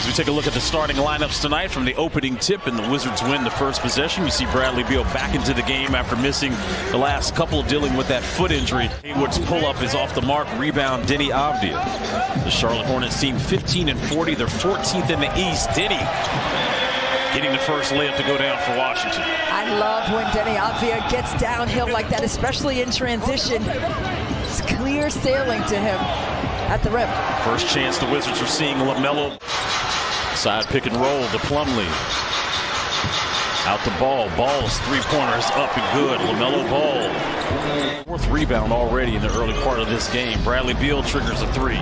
we take a look at the starting lineups tonight from the opening tip, and the Wizards win the first possession. You see Bradley Beal back into the game after missing the last couple, dealing with that foot injury. Hayward's pull-up is off the mark. Rebound, Denny Avdia. The Charlotte Hornets team 15-40. They're 14th in the East. Denny getting the first layup to go down for Washington. I love when Denny Avdia gets downhill like that, especially in transition. It's clear sailing to him at the rim. First chance the Wizards are seeing LaMelo. Side pick and roll to Plumlee. Out the ball. Ball's three-pointers up and good. LaMelo Ball. Fourth rebound already in the early part of this game. Bradley Beal triggers a three.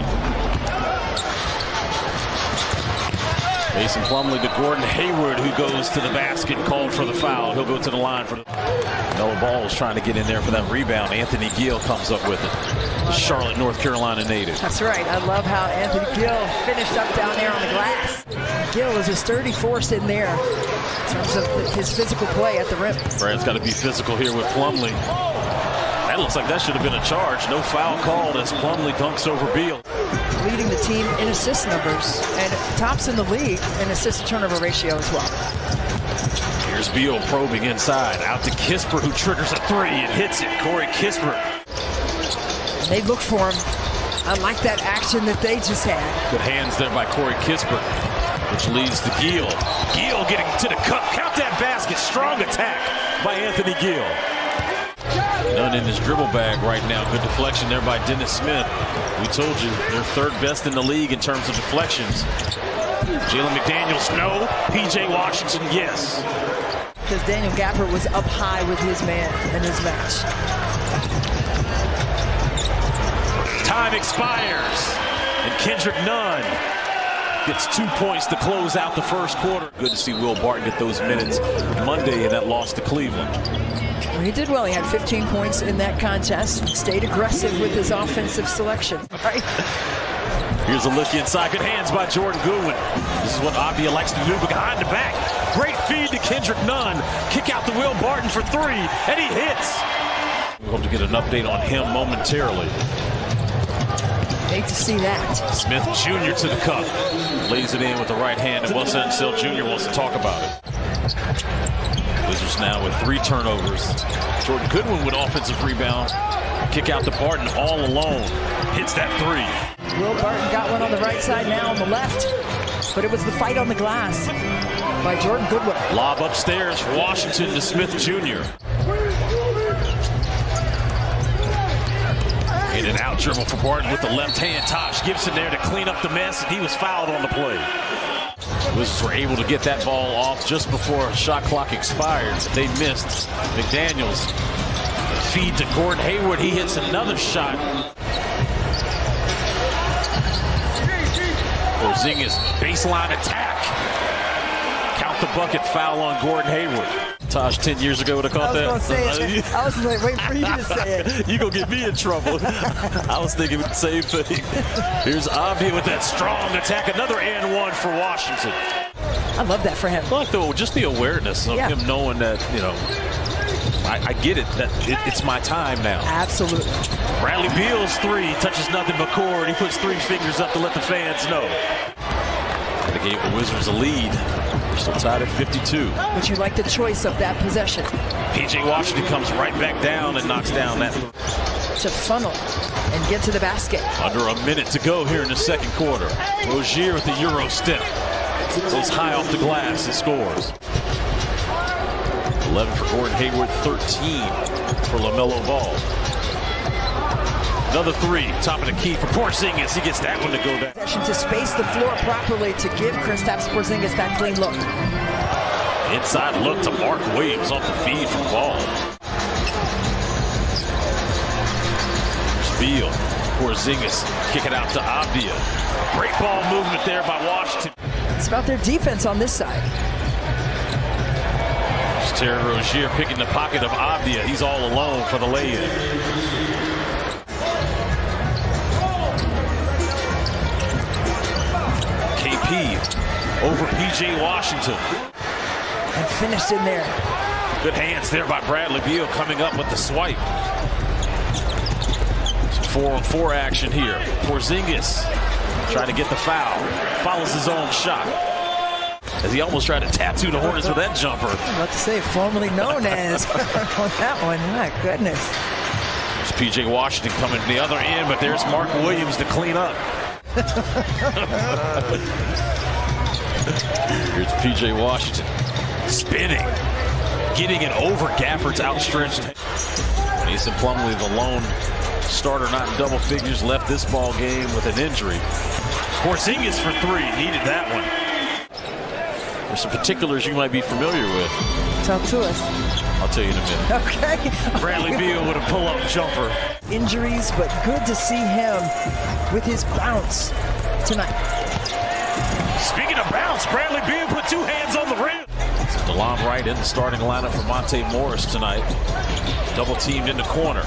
Mason Plumlee to Gordon Hayward, who goes to the basket, called for the foul. He'll go to the line for the... LaMelo Ball is trying to get in there for that rebound. Anthony Gill comes up with it. The Charlotte, North Carolina native. That's right. I love how Anthony Gill finished up down there on the glass. Gill is a sturdy force in there in terms of his physical play at the rim. Brad's got to be physical here with Plumlee. That looks like that should have been a charge. No foul called as Plumlee dunks over Beal. Leading the team in assist numbers and tops in the league in assist-to-turnover ratio as well. Here's Beal probing inside. Out to Kispert, who triggers a three and hits it. Corey Kispert. They look for him. I like that action that they just had. Good hands there by Corey Kispert, which leads to Gill. Gill getting to the cup. Count that basket. Strong attack by Anthony Gill. None in his dribble bag right now. Good deflection there by Dennis Smith. We told you they're third best in the league in terms of deflections. Jalen McDaniels, no. PJ Washington, yes. Because Daniel Gafford was up high with his man in his match. Time expires, and Kendrick Nunn gets 2 points to close out the first quarter. Good to see Will Barton get those minutes Monday in that loss to Cleveland. Well, he did well. He had 15 points in that contest. Stayed aggressive with his offensive selection. Right? Here's a look inside. Good hands by Jordan Goodwin. This is what Avdia likes to do, but behind the back. Great feed to Kendrick Nunn. Kick out to Will Barton for three, and he hits. We hope to get an update on him momentarily. Hate to see that. Smith Jr. to the cup. Lays it in with the right hand, and Wes Unseld Jr. wants to talk about it. Wizards now with 3 turnovers. Jordan Goodwin with offensive rebound. Kick out to Barton all alone. Hits that three. Will Barton got one on the right side, now on the left. But it was the fight on the glass by Jordan Goodwin. Lob upstairs for Washington to Smith Jr. In and out dribble for Barton with the left hand. Tosh Gibson there to clean up the mess, and he was fouled on the play. Wizards were able to get that ball off just before shot clock expired. They missed. McDaniels, feed to Gordon Hayward. He hits another shot. Porzingis, baseline attack. Count the bucket, foul on Gordon Hayward. Tosh 10 years ago would have caught that. I was waiting for you to say it. You gonna get me in trouble. I was thinking the same thing. Here's Avdia with that strong attack. Another and one for Washington. I love that for him. But though, just the awareness of him knowing that, you know, I get it, that it's my time now. Absolutely. Bradley Beal's three touches nothing but cord. He puts 3 fingers up to let the fans know. They gave the Wizards a lead. They're still tied at 52. But you like the choice of that possession. PJ Washington comes right back down and knocks down that. To funnel and get to the basket. Under a minute to go here in the second quarter. Rozier with the Euro step. Goes high off the glass and scores. 11 for Gordon Hayward, 13 for LaMelo Ball. Another three, top of the key for Porzingis. He gets that one to go down. To space the floor properly to give Kristaps Porzingis that clean look. Inside look to Mark Williams off the feed from Ball. There's Beal. Porzingis kick it out to Avdia. Great ball movement there by Washington. It's about their defense on this side. There's Terry Rozier picking the pocket of Avdia. He's all alone for the lay-in. KP over PJ Washington. And finished in there. Good hands there by Bradley Beal coming up with the swipe. 4-on-4 action here. Porzingis trying to get the foul. Follows his own shot. As he almost tried to tattoo the Hornets with that jumper. I was about to say, formerly known as on that one. My goodness. There's P.J. Washington coming to the other end, but there's Mark Williams to clean up. Here's P.J. Washington spinning, getting it over Gafford's outstretched. Mason Plumlee, the lone starter, not in double figures, left this ball game with an injury. Porzingis for three, needed that one. There's some particulars you might be familiar with. Talk to us. I'll tell you in a minute. Okay. Bradley Beal with a pull-up jumper. Injuries, but good to see him with his bounce tonight. Speaking of bounce, Bradley Beal put two hands on the rim. So DeLon Wright in the starting lineup for Monte Morris tonight. Double teamed in the corner.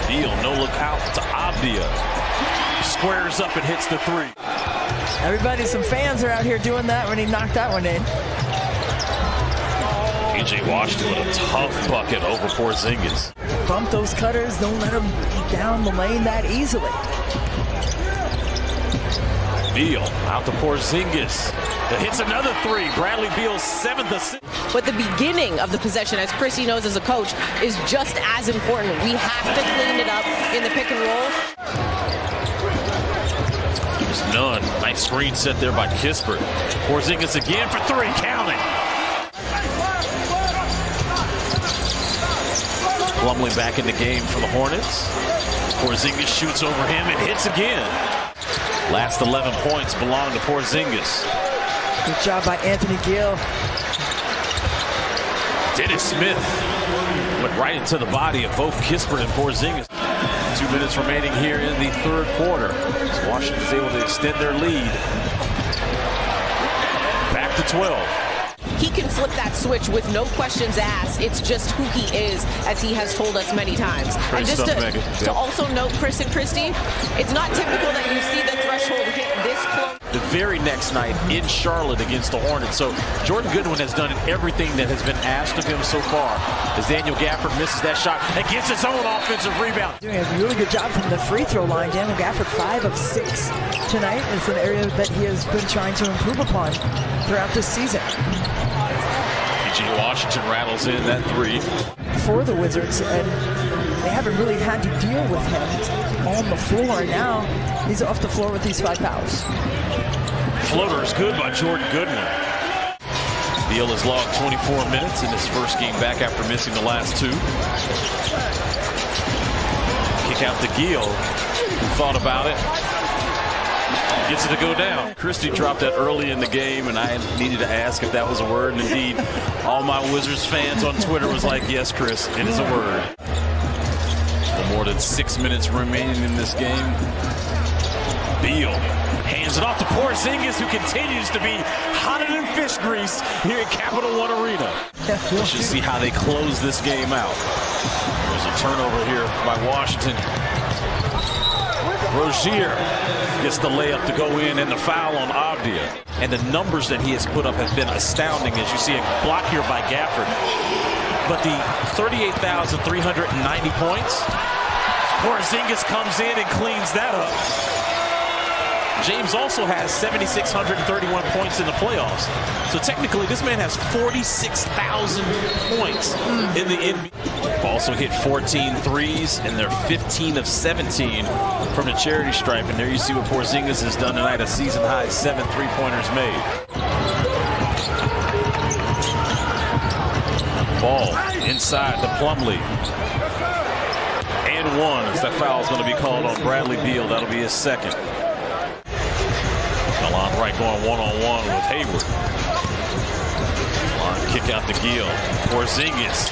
Beal, no look out to Abdia. Squares up and hits the three. Everybody, some fans are out here doing that when he knocked that one in. P.J. Washington with a tough bucket over Porzingis. Bump those cutters, don't let them down the lane that easily. Beal out to Porzingis. That hits another three. Bradley Beal's 7th assist. But the beginning of the possession, as Christy knows as a coach, is just as important. We have to clean it up in the pick and roll. There's none. Nice screen set there by Kispert. Porzingis again for three. Counting. Plumlee back in the game for the Hornets. Porzingis shoots over him and hits again. Last 11 points belong to Porzingis. Good job by Anthony Gill. Dennis Smith went right into the body of both Kispert and Porzingis. 2 minutes remaining here in the third quarter. As Washington's able to extend their lead. Back to 12. He can flip that switch with no questions asked. It's just who he is, as he has told us many times. Great and just stuff, to, Megan. to also note, Chris and Christy, it's not typical that you see the threshold hit this close. The very next night in Charlotte against the Hornets. So Jordan Goodwin has done everything that has been asked of him so far. As Daniel Gafford misses that shot and gets his own offensive rebound. Doing a really good job from the free throw line. Daniel Gafford 5 of 6 tonight. It's an area that he has been trying to improve upon throughout this season. P.J. Washington rattles in that three. For the Wizards, and they haven't really had to deal with him on the floor. Now he's off the floor with these 5 fouls. Floater is good by Jordan Goodwin. Beal has logged 24 minutes in his first game back after missing the last 2. Kick out to Gill, who thought about it. Gets it to go down. Christie dropped that early in the game, and I needed to ask if that was a word. And indeed, all my Wizards fans on Twitter was like, yes, Chris, it is a word. Well, more than 6 minutes remaining in this game. Beal hands it off to Porzingis, who continues to be hotter than fish grease here at Capital One Arena. Let's just see how they close this game out. There's a turnover here by Washington. Rozier gets the layup to go in and the foul on Abdia. And the numbers that he has put up have been astounding, as you see a block here by Gafford. But the 38,390 points, Porzingis comes in and cleans that up. James also has 7,631 points in the playoffs. So technically, this man has 46,000 points in the NBA. Also hit 14 threes, and they're 15 of 17 from the charity stripe. And there you see what Porzingis has done tonight, a season-high 7 3-pointers made. Ball inside to Plumlee. And one, as that foul is going to be called on Bradley Beal. That'll be his second. DeLon Wright going one-on-one with Hayward. Kick out to Gill. Porzingis.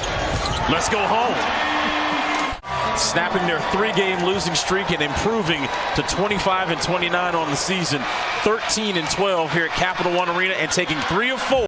Let's go home. Snapping their 3-game losing streak and improving to 25 and 29 on the season. 13 and 12 here at Capital One Arena and taking 3 of 4.